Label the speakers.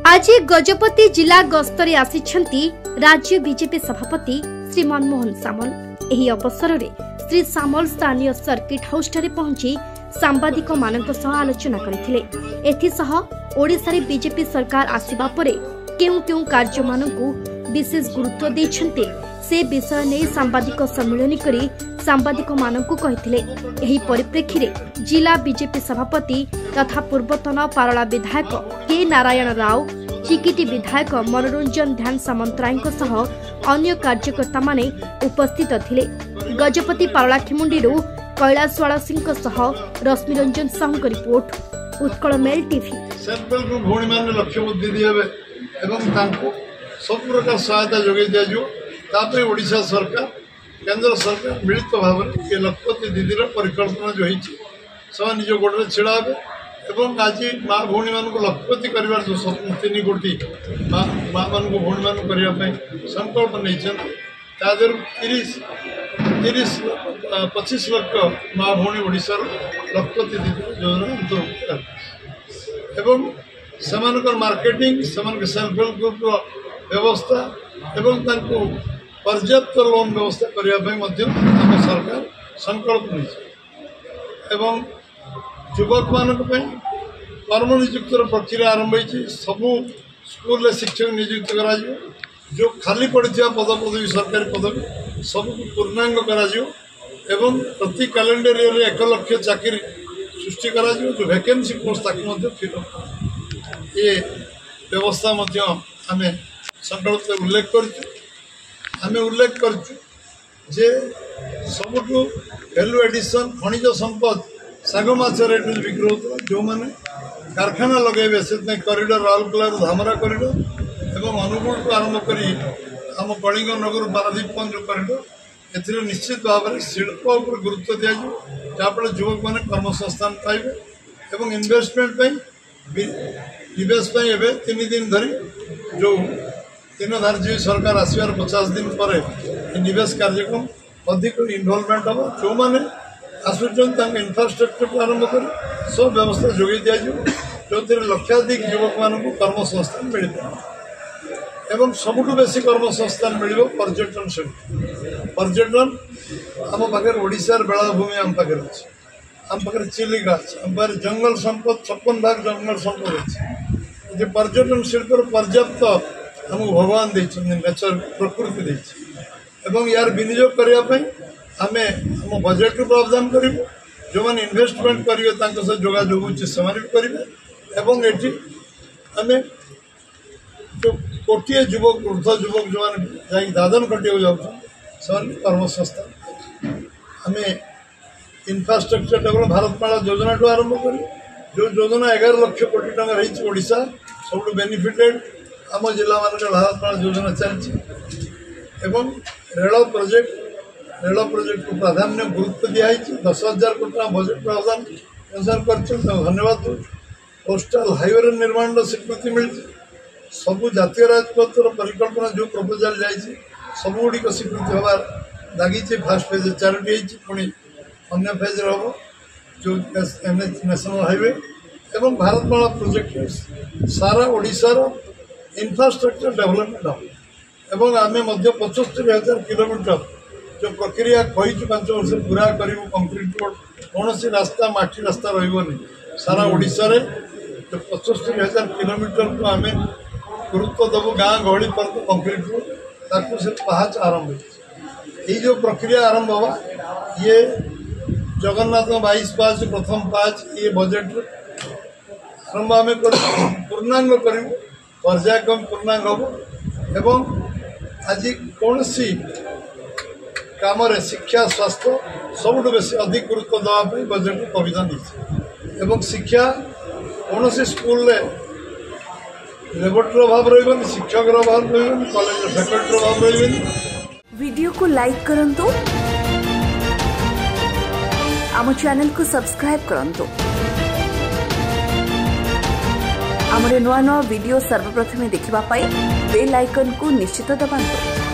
Speaker 1: आज गजपति जिला गस्तरे आसिछंती राज्य बीजेपी सभापति श्री मनमोहन सामल। एही अवसर रे श्री सामल स्थानीय सर्किट हाउस ठारे पहुंची सांबादिक मानक सह आलोचना करथिले। एथि सह ओडिसा रे बीजेपी सरकार आसीबा परे केउ केउ कार्य मानकु विशेष गुरुत्व दैछन्ते से विषय नै सांबादिक सम्मेलन करी सांबादिक मानकु कहिथिले। एही परिप्रेक्षी रे जिला बीजेपी सभापति तथा पूर्वतन पारला विधायक के नारायण राव, चिकिटी विधायक मनोरंजन ध्यान सामंतराय सह अन्य कार्यकर्ता माने उपस्थित थिले। गजपति पारला खिमुंडी कैलाश वाला सिंह सह रश्मि रंजन साहू का report, Utkal mail TV.
Speaker 2: Central को भौणी मान लक्ष्य बुद्धि दिए एवं तांको सब प्रकार सहायता जोगे दिया तापर ओडिशा सरकार केंद्र सरकार मिलित भाव में ये लखपति दीदीर परिकल्पना जो होती निज गोड़े छिड़ा हे एवं आज माँ भौणी मान लखपति कर जो 3 कोटी माँ मान भौणी मान करने संकल्प नहीं 25 लाख माँ भौणी ओडिशार लखपति दीदी योजना अंतर्भुक्त एवं सेमानकर मार्केटिंग सेमानकर सेल्फ हेल्प ग्रुप व्यवस्था एवं तांको पर्याप्त लोन व्यवस्था करने सरकार संकल्प नहीं एवं युवक मान कर्म नियुक्त प्रक्रिया आरंभ होती सबू स्कूल शिक्षक नियुक्त करा जो खाली पड़ी पद पदवी सरकारी पदवी सब पूर्णांग करा एवं प्रति कैलेंडर ईयर 1 लाख चाकरी सृष्टि करा जो वैकेंसी पोस्ट ताकि फिल ये व्यवस्था आम संकल्प उल्लेख कर सबुठू वैल्यू एडिशन खनिज संपद साग माछ रेट बिक्री होता जो मैंने कारखाना लगे से कॉरिडोर राउरकेला धामरा कॉरिडोर एवं अनुगुल को आरंभ कर आम कलिंग नगर पारादीप जो कॉरिडोर ए निश्चित भाव में शिल्प पर गुरुत्व दि जाफल युवक मैंने कर्मसंस्थान पाइबे एवं इन्वेस्टमेंट निवेश 3 दिन धरी जो 3 धार्य सरकार आसबार 50 दिन पर निवेश कार्यक्रम अधिक इनवॉल्वमेंट हम जो मैंने आसुच्च इंफ्रास्ट्रक्चर को आरंभ कर सब व्यवस्था जोगे दि जो लक्षाधिक युवक मान कर्मसंस्थान मिल पाए एवं सबुठू बेसी कर्मसंस्थान मिल पर्यटन शिल्प पर्यटन आम पाखे ओडिशार बेलाभूमि आम पाखे अच्छे आम पाखे चिलिका अच्छे आम पाखे जंगल संपद 56 भाग जंगल संपद अच्छे पर्यटन शिल्प पर्याप्त आमको भगवान देते नेचर प्रकृति देती यार विनियोग करने आम आम बजेट प्रावधान करूँ जो मैंने इन्वेस्टमेंट करेंगे सहित जोगाजोग से करेंगे एवं ये आम जो कोटिए युवक ऊर्ध युवक जो मैंने दादन खटिया जाऊँ कर्मसंस्थान आम इंफ्रास्ट्रक्चर डेवलप भारतमाला योजना ठूँ आरंभ कर जो योजना 11 लाख कोटी टका रही ओडिशा सब बेनिफिटेड आम जिला मान भारतमाला योजना चलती रेल प्रोजेक्ट को प्राधान्य गुरुत्व दिखाई 10,000 कोटी बजेट प्रावधान घोषणा कर धन्यवाद दूँ। कोस्टाल हाईवे निर्माण स्वीकृति मिली सबू जातीय राजपथर परिकल्पना जो प्रपोजाल जाइए सबुगुड़िक स्वीकृति हबार लगी फास्ट फेज 4टी पुणी अन्य फेज हम जो NH नेशनल हाईवे एवं भारतमाला प्रोजेक्ट सारा ओडिशार इंफ्रास्ट्रक्चर डेवलपमेंट हम एवं आम 75,000 किलोमीटर जो प्रक्रिया कही 5 वर्ष पूरा कर कंक्रीट रोड कौन सी रास्ता माटी रास्ता रही सारा ओडिशा रे जो 75,000 किलोमीटर को आम गुरुत्व दबू गाँ गहली पर कंक्रीट रोड ताकू से पाहाच आरंभ ये जो प्रक्रिया आरंभ हुआ ये जगन्नाथ 22 पाँच प्रथम पाँच ये बजेट आरंभ आम पूर्णांग कर पर्यायक्रम पूर्णांग हम एवं आज कौन सी काम शिक्षा स्वास्थ्य सबुठ बेस अधिक गुरुत्व देवाई बजेट संविधान एवं शिक्षा कौन सी स्कूल लेबोरेटरी अभाव रही शिक्षक अभाव रही कॉलेज फैकल्टी अभाव रही।
Speaker 3: वीडियो को लाइक करंतु आम चैनल को सब्सक्राइब करंतु आमरे नुआ नुआ वीडियो सर्वप्रथमे देखिबा पाई बेल आइकन को निश्चित दबाନ୍ତୁ।